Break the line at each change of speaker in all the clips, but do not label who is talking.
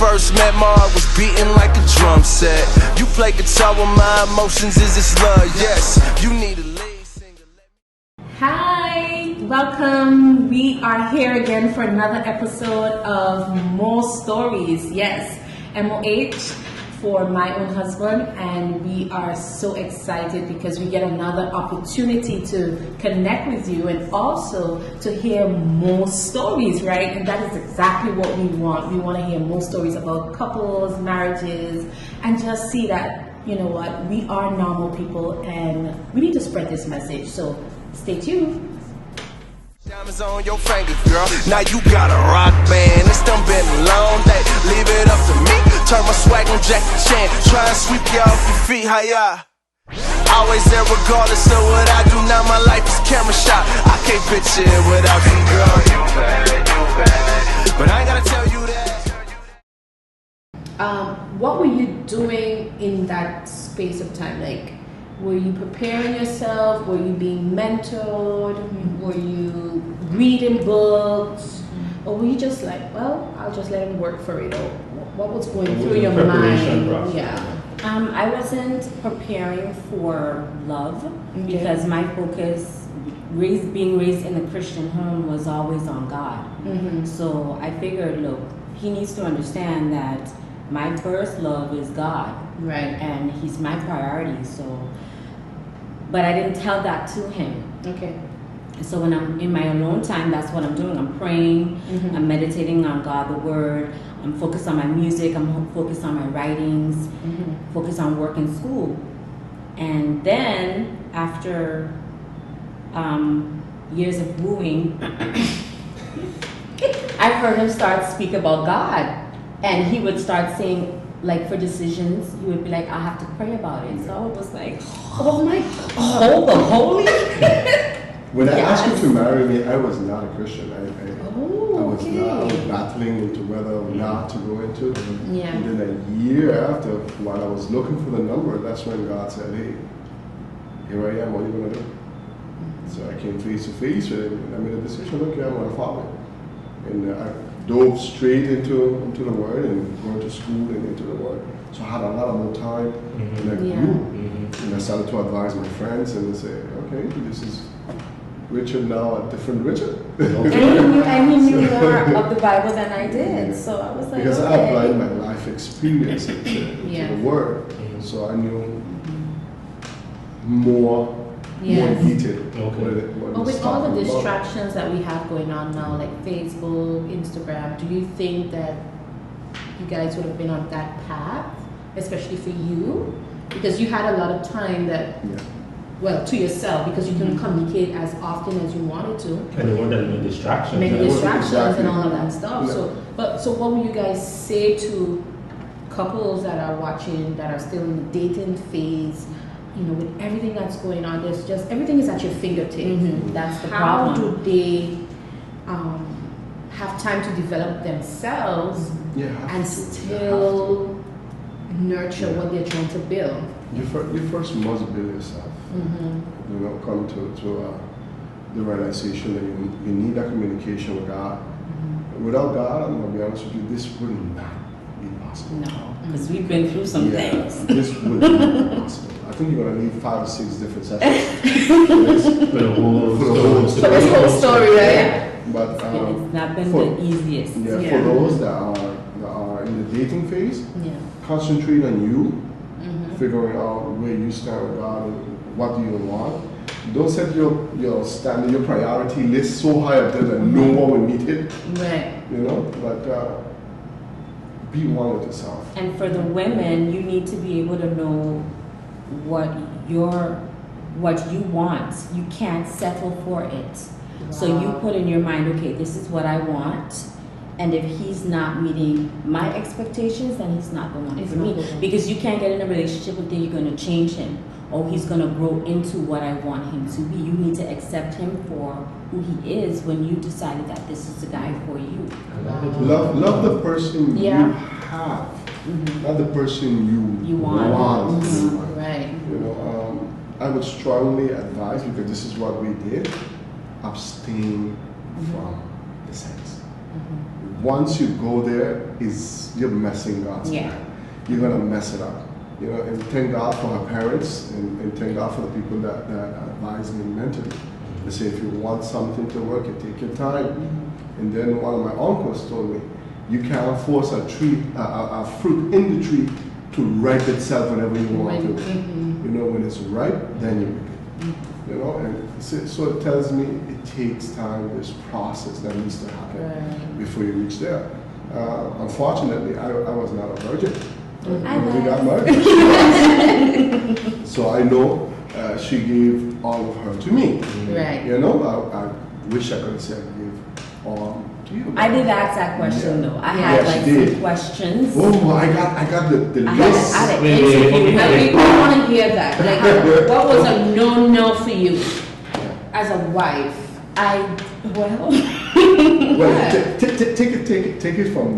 first met, my heart was beating like a drum set. You play guitar with my emotions, is this love? Yes, you need a lead singer.
Hi, welcome. We are here again for another episode of More Stories. Yes, MOH for my own husband, and we are so excited because we get another opportunity to connect with you and also to hear more stories, right? And that is exactly what we want. We want to hear more stories about couples, marriages, and just see that, you know what, we are normal people and we need to spread this message. So stay tuned.
Diamonds on your finger, girl. Now you got a rock band. It's done been a long day. Leave it up to me. Turn my swag on Jackie Chan. Try and sweep you off your feet. Hiya. Always there regardless of what I do. Now my life is camera shot. I can't picture it without you, girl. You bad. But I ain't gotta tell you that.
What were you doing in that space of time? Like, were you preparing yourself? Were you being mentored? Were you reading books? Or were you just like, well, I'll just let him work for it? Or what was going through your mind?
Process.
Yeah.
I wasn't preparing for love because my focus, being raised in a Christian home, was always on God.
Mm-hmm.
So I figured, look, he needs to understand that my first love is God.
Right.
And he's my priority. So, but I didn't tell that to him.
Okay.
So when I'm in my alone time, that's what I'm doing. I'm praying, I'm meditating on God, the Word. I'm focused on my music. I'm focused on my writings, focused on work and school. And then after years of wooing, I heard him start speak about God. And he would start saying, like, for decisions, he would be like, I have to pray about it. So I was like, oh my God, the holy?
When I asked you to marry me, I was not a Christian. I was
okay.
not. I was battling into whether or not to go into it.
Yeah.
And then a year after, while I was looking for the number, that's when God said, "Hey, here I am. What are you gonna do?" So I came face to face with him, and I made a decision. Okay, I'm gonna follow it. And I dove straight into the Word and going to school and into the Word. So I had a lot more time, and I grew. And I started to advise my friends, and they say, "Okay, this is Richard now, a different Richard."
And he knew more of the Bible than I did. So I was like,
because
okay.
I applied my life experience to the Word, so I knew more detail.
But with all the distractions that we have going on now, like Facebook, Instagram, do you think that you guys would have been on that path, especially for you? Because you had a lot of time that, well, to yourself, because you couldn't communicate as often as you wanted to.
And there weren't that many distractions.
And all of that stuff.
Yeah.
So what would you guys say to couples that are watching, that are still in the dating phase? You know, with everything that's going on, there's just everything is at your fingertips.
That's the
How
problem.
do they have time to develop themselves and still nurture what they're trying to build?
You first must build yourself. You know, come to the realization that you need that communication with God. Without God, I'm gonna be honest with you, this would not be possible.
No, because we've been through some things.
This would not be possible. I think you're gonna need 5 or 6 different sessions
For the whole
For this whole story, right?
But
It's not been the easiest.
for those that are in the dating phase, concentrate on you, figuring out where you stand with God and what do you want. Don't set your standard, your priority list so high up there that no one will meet it.
Right.
You know, but be one with yourself.
And for the women, you need to be able to know what you want. You can't settle for it. So you put in your mind, okay, this is what I want. And if he's not meeting my expectations, then he's not the one for me. Because you can't get in a relationship and think you're going to change him. Or he's going to grow into what I want him to be. You need to accept him for who he is when you decided that this is the guy for you.
Love the person you have, not the person you want.
Right.
You know, I would strongly advise, because this is what we did, abstain from the sex. once you go there, you're messing God's
Yeah.
plan. You're gonna mess it up. You know, and thank God for her parents, and thank God for the people that advise me and mentor me. They say if you want something to work, you take your time. And then one of my uncles told me, you can't force a fruit in the tree to ripe itself whenever you want to. You know, when it's ripe, then you pick it. You know, and so it tells me it takes time. This process that needs to happen before you reach there. Unfortunately, I was not a virgin when we got married. So I know she gave all of her to me.
Right.
You know, I wish I could say I gave all to you.
I did ask that question though. I had
Yeah,
like
she did.
some questions.
Oh, I got the
I
list.
had an
Wait,
interview.
I want to hear that. Like, what was a no for you as a wife?
Well, take it from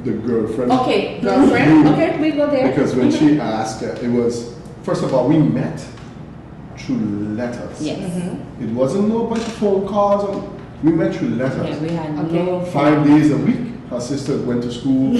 the girlfriend.
Okay, girlfriend. Okay, we go there.
Because when she asked, it was, first of all, we met through letters.
Yes.
It wasn't no bunch of phone calls. We met through letters.
Yeah, we had
Okay.
no
5 days a week. Her sister went to school,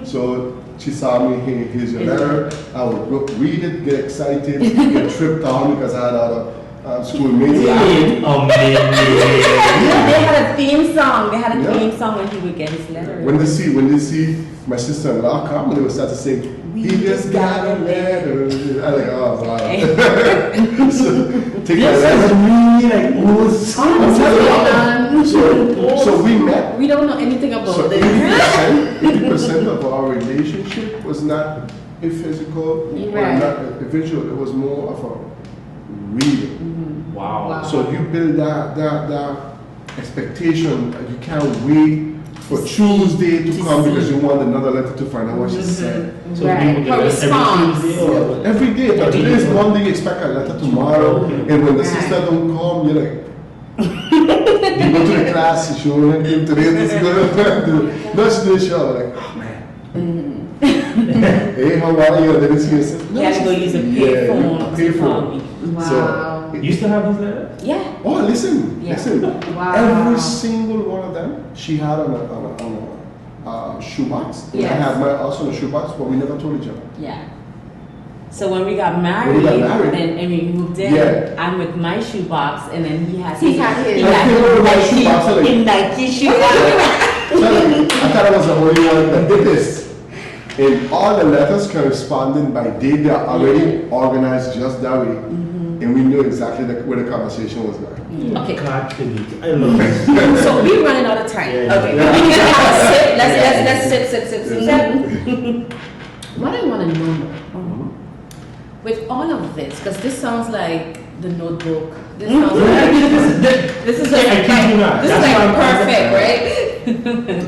so she saw me. Hey, here's your letter. I would read it, get excited, get tripped on because I had other schoolmates laughing.
They had a theme song. They had a
Yeah.
theme song when he would get his letter.
When they see my sister-in-law come, and they would start to sing, he just got a letter. I'm like, oh wow. So take my letter. So we met.
We don't know anything about
So
this.
80% of our relationship was not a physical or
Right.
not a visual. It was more of a reading.
Wow.
So you build that expectation. You can't wait for Tuesday to come because you want another letter to find out what she said.
So
Right.
you get
Her
every
response.
Tuesday or-
Every day. But today is Monday. You expect a letter tomorrow, and when the sister don't come, you're like. You go to the class, she won't came today. This is good. No, she didn't show. I'm like, oh man. Hey, how are you? Then it's here.
You had to go use a payphone to call me.
Wow.
So,
You still have these letters?
Yeah.
oh, listen.
Yeah.
Wow.
Every single one of them, she had on a shoebox. And I
Yes.
had mine also in a shoebox, but we never told each other.
Yeah. So when we got married,
When we got married.
and we moved in,
Yeah.
I'm with my shoebox, and then he has
He had his.
He
I
had
think
his
my shoebox, like-
Nike shoebox.
Tell me, I thought I was the only one that did this. And all the letters corresponding by date, they are already organized just that way. And we knew exactly where the conversation was going.
Okay.
God, I love this.
So we're running out of time.
Yeah.
Okay.
Yeah.
We can have a sip. Let's sip. What I want to know with all of this, because this sounds like the Notebook. This sounds like this is like,
I kid you not.
this is
That's
like
why I'm-
perfect, right?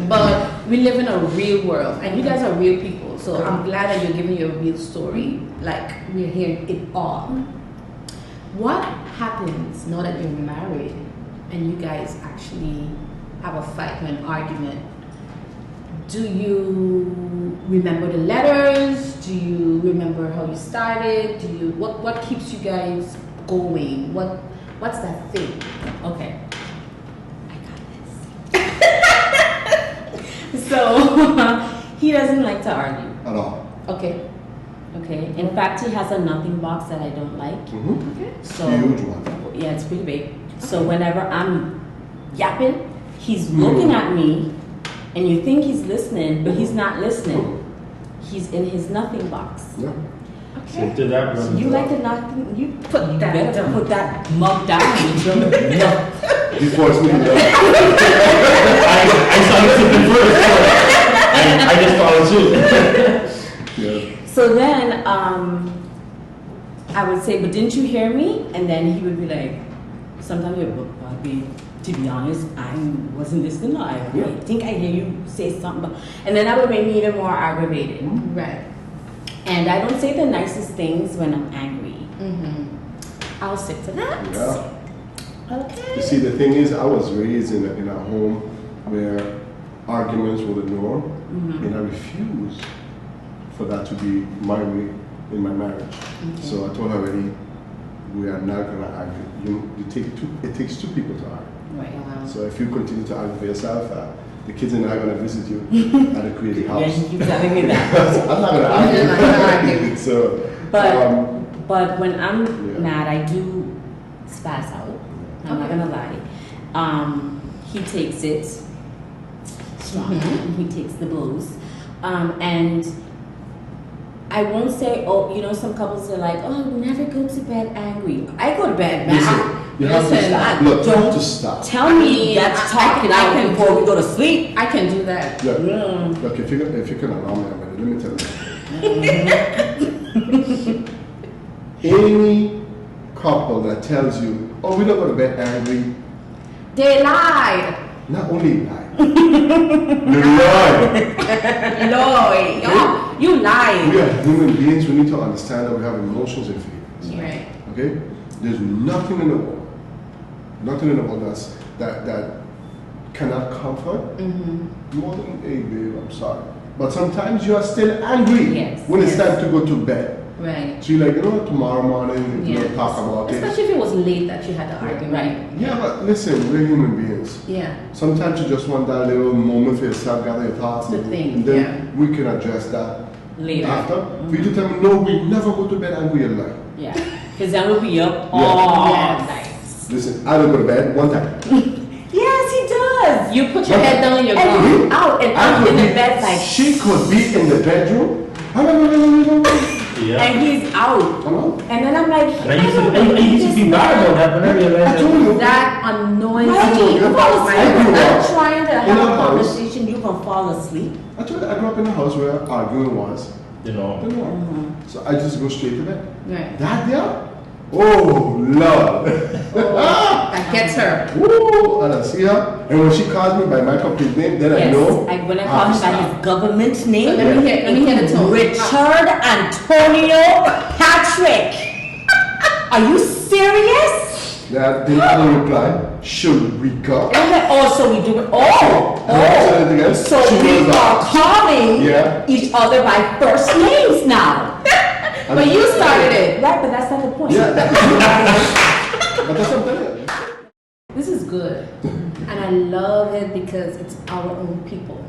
But we live in a real world, and you guys are real people. So I'm glad that you're giving your real story. Like we're hearing it all. What happens now that you're married and you guys actually have a fight or an argument? Do you remember the letters? Do you remember how you started? Do you what keeps you guys going? What's that thing?
Okay. I got this. So he doesn't like to argue.
At all.
Okay.
Okay. In fact, he has a nothing box that I don't like.
Okay.
So
Huge one.
yeah, it's pretty big. So whenever I'm yapping, he's looking at me, and you think he's listening, but he's not listening. He's in his nothing box.
Yeah.
So to that runs.
You like to nothing? You
Put
you
that
better
down.
put that mug down. and don't-
Before it's moving down.
I saw you sipping first. So I just followed suit.
Yeah.
So then I would say, but didn't you hear me? And then he would be like, sometimes he would be, to be honest, I wasn't listening. I think I hear you say something. And then that would make me even more aggravated.
Right.
And I don't say the nicest things when I'm angry.
I'll stick to that.
Yeah.
Okay.
You see, the thing is, I was raised in a home where arguments were the norm, and I refused for that to be my way in my marriage. So I told her already, we are not going to argue. It takes two people to argue.
Right.
So if you continue to argue for yourself, the kids and I are gonna visit you at the crazy house.
Yeah, you keep telling me that.
I'm not gonna argue. So,
But when I'm
Yeah.
mad, I do spaz out. I'm not gonna lie. He takes it strong. He takes the blows. And I won't say, oh, you know, some couples are like, oh, never go to bed angry. I go to bed mad.
Listen, you have to stop. Look, you have to stop.
Tell me that's talking out before we go to sleep.
I can do that.
Look, look, if you can allow me a minute, let me tell you. Any couple that tells you, oh, we don't go to bed angry,
They lie.
not only lie, you lie.
Lloyd, you lie.
We are human beings. We need to understand that we have emotions and feelings.
Right.
Okay? There's nothing in the world that cannot comfort more than, hey babe, I'm sorry. But sometimes you are still angry
Yes,
when it's
yes.
time to go to bed.
Right.
So you're like, you know what, tomorrow morning we'll
Yeah.
talk about it.
Especially if it was late that you had the argument.
Right.
Yeah, but listen, we're human beings.
Yeah.
Sometimes you just want that little moment for yourself, gather your thoughts,
To
and
think,
then
yeah.
we can address that
Later.
after. For you to tell me, no, we never go to bed angry in life.
Yeah. Because then we'll be up all
Yes.
night.
Listen, I don't go to bed one time.
Yes, he does.
You put your head down and you're
And
gone.
he's out and I'm in the bed like,
She could be in the bedroom.
Yeah.
and he's out.
Hello?
And then I'm like,
And I used to be mad about that, but I realized
I told you.
That annoys
Right.
me.
I
About
grew
my
up
I'm trying to
in
have
a
a
house.
conversation, you can fall asleep.
I told you I grew up in a house where arguing was
you know.
the norm. So I just go straight to bed.
Right.
That there? Oh, Lord.
That gets her.
Woo! And I see her. And when she calls me by my complete name, then I
Yes.
know.
When I
I
call
have
him
to
by
stop.
his government name,
Let me hear the tone.
Richard Antonio Patrick. Are you serious?
That didn't have a reply. Sharika.
Also, we do it.
Anything else?
So we are calling
Yeah.
each other by first names now.
But you started it.
Right, but that's not the point.
Yeah. But that's what I'm telling you.
This is good. And I love it because it's our own people.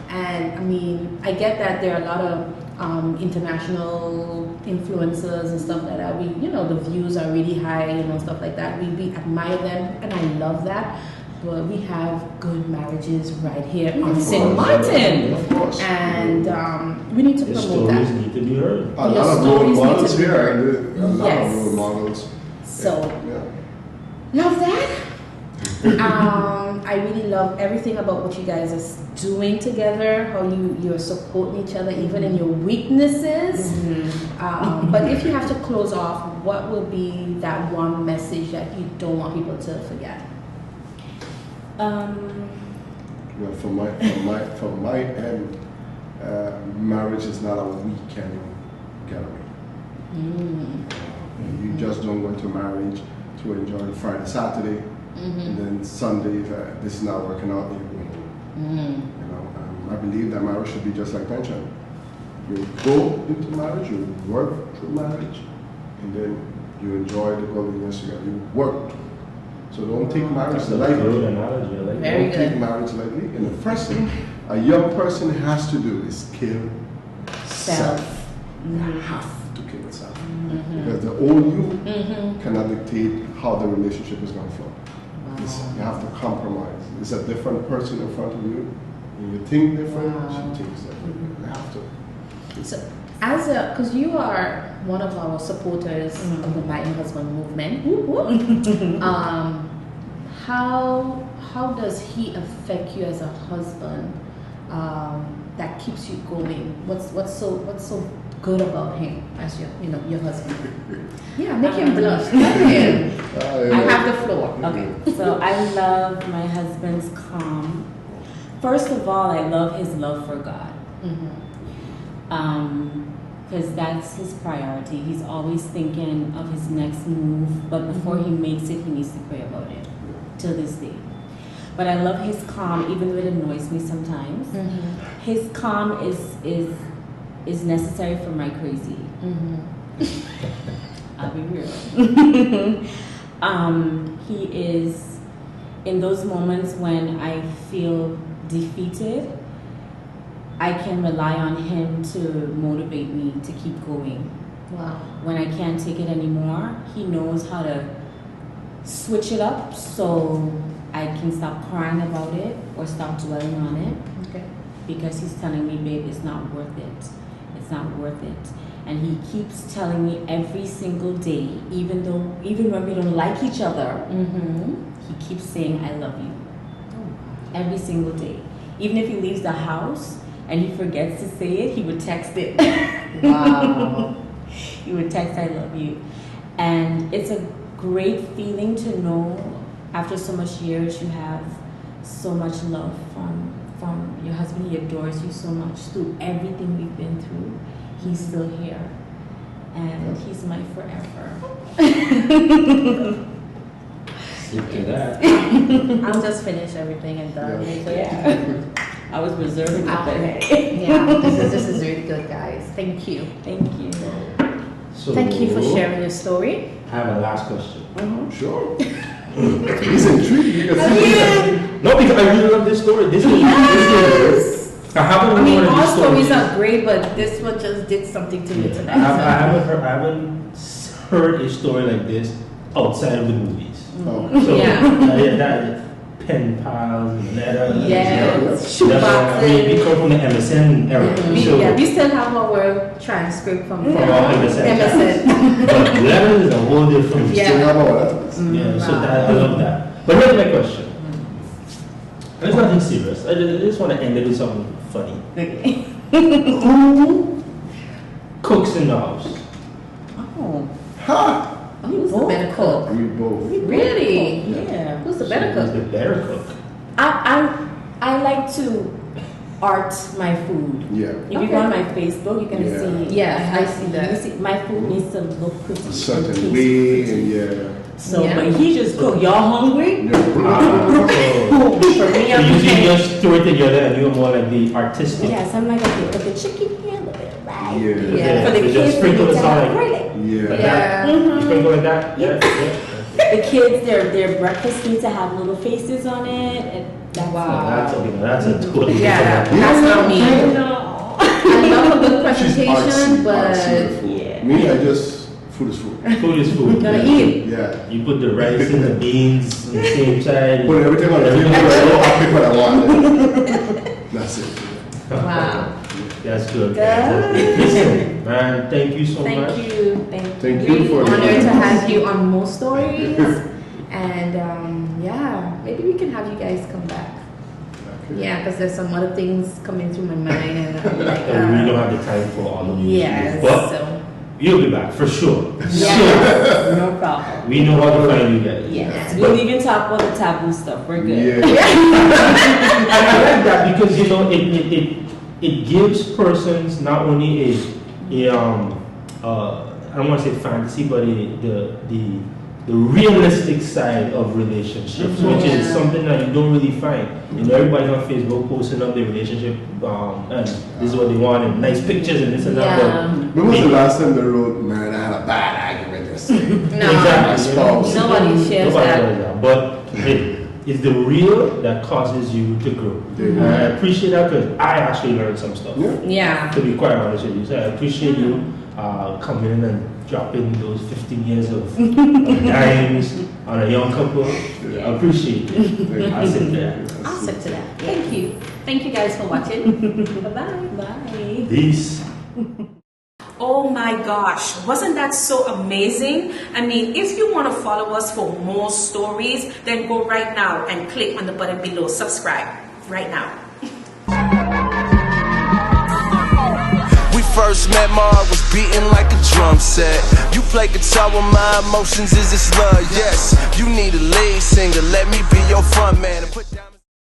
And I mean, I get that there are a lot of international influencers and stuff like that. We, you know, the views are really high, you know, stuff like that. We admire them and I love that. But we have good marriages right here on St. Martin.
Of course.
And we need to
The
promote
stories
that.
need to be heard.
A lot
Your
of role
stories need
models
to be
here.
heard.
A lot
Yes.
of role models.
So,
Yeah.
love that. I really love everything about what you guys are doing together, how you're supporting each other even in your weaknesses. But if you have to close off, what will be that one message that you don't want people to forget?
Well, from my end, marriage is not a weekend getaway. You just don't go into marriage to enjoy Friday, Saturday, and then Sunday. This is not working out. You know, I believe that marriage should be just like pension. You go into marriage, you work through marriage, and then you enjoy the golden years together. You work. So don't take marriage
That's a
lightly.
good analogy. I like that.
Very
Don't take
good.
marriage lightly. And the first thing a young person has to do is kill self. You have to kill self. Because the old you cannot dictate how the relationship is going to flow. You have to compromise. It's a different person in front of you. And you think different, she thinks different. You have to.
So, because you are one of our supporters of the My Husband movement, how does he affect you as a husband? That keeps you going. What's so good about him as your husband? Yeah, make him blush. Let him. I have the floor.
Okay, so I love my husband's calm. First of all, I love his love for God. Because that's his priority. He's always thinking of his next move, but before he makes it, he needs to pray about it. Till this day. But I love his calm, even though it annoys me sometimes. His calm is necessary for my crazy. I'll be real. He is in those moments when I feel defeated, I can rely on him to motivate me to keep going.
Wow.
When I can't take it anymore, he knows how to switch it up so I can stop crying about it or stop dwelling on it.
Okay.
Because he's telling me, babe, it's not worth it. It's not worth it. And he keeps telling me every single day, even when we don't like each other, he keeps saying, I love you. Every single day. Even if he leaves the house and he forgets to say it, he would text it.
Wow.
He would text, I love you. And it's a great feeling to know after so much years you have so much love from your husband. He adores you so much through everything we've been through. He's still here. And he's my forever.
Look at that.
I'll just finish everything and done.
Yeah. I was reserving it, but hey.
Yeah, this is really good, guys. Thank you.
Thank you.
So,
Thank you for sharing your story.
I have a last question.
Sure. He's intrigued because
No, because I really love this story. This is I haven't
I mean,
heard
all
these
stories
stories.
are great, but this one just did something to me
I
tonight.
haven't heard a story like this outside of the movies.
Oh.
So
Yeah.
that pen pals and letters.
Yes,
We
shoeboxes.
come from the MSN era. So
We still have our transcript from
from our MSN.
MSN.
But letters is a whole different.
Yeah.
Still have all that.
Yeah, so that, I love that. But here's my question. And it's nothing serious. I just want to end it with something funny.
Okay.
Who cooks in the house?
Oh.
Ha!
Who's the better cook?
We both.
Really?
Yeah.
Who's the better
Who's
cook?
the better cook?
I like to art my food.
Yeah.
If you go on my Facebook, you can
Yeah.
see.
Yeah, I see that.
You see, my food needs to look pretty.
A certain
taste
way,
pretty.
and yeah.
So,
Yeah.
but he just cook. Y'all hungry?
Yeah.
So
For me,
you
I'm
usually
okay.
just throw it together and you're more like the artistic.
Yes, I'm like, okay, put the chicken here, a little bit of rice.
Yeah.
Yeah.
For the
You just
kids, they
sprinkle
need
the
to have
salt.
garlic.
Yeah.
Like
Yeah.
that? You sprinkle like that? Yeah.
The kids, their breakfast needs to have little faces on it. And that's
Wow.
That's okay. That's a totally
Yeah,
different.
that's not me.
No.
I love a good
She's
presentation,
artsy,
but
artsy food.
Yeah.
Me, I just food is food.
Food is food.
gotta eat.
Yeah.
You put the rice and the beans on the same side.
Put everything on the table. I pick what I want. That's it.
Wow.
That's good.
Good.
That's good. Listen, man, thank you so much.
Thank you.
Thank you for
Honored to have you on more stories. And yeah, maybe we can have you guys come back.
Okay.
Yeah, because there's some other things coming through my mind, and I'm like,
And we don't have the time for all of you.
yes.
But
So
you'll be back for sure.
Yeah, no problem.
We know how to find you guys.
Yes, we'll even talk about the taboo stuff. We're good.
Yeah.
I like that because you know it gives persons not only I don't want to say fantasy, but the realistic side of relationships, which is
Yeah.
something that you don't really find. You know, everybody's on Facebook posting up their relationship, and this is what they want, and nice pictures and this and that.
yeah,
When was the last time they wrote, man, I had a bad argument yesterday?
no,
Exactly.
Spouse.
nobody shares
Nobody
that.
does that. But it's the real that causes you to grow.
Mhm.
And I appreciate that because I actually learned some stuff.
Yeah.
Yeah,
To be quite honest with you, so I appreciate you coming in and dropping those 15 years of dimes on a young couple. I appreciate it. I'll sit there.
I'll stick to that. Thank you. Thank you guys for watching. Bye-bye.
Bye.
Peace.
Oh my gosh, wasn't that so amazing? I mean, if you want to follow us for more stories, then go right now and click on the button below, subscribe right now.
We first met, Ma was beating like a drum set. You play guitar with my emotions, is this love? Yes. You need a lead singer, let me be your front man.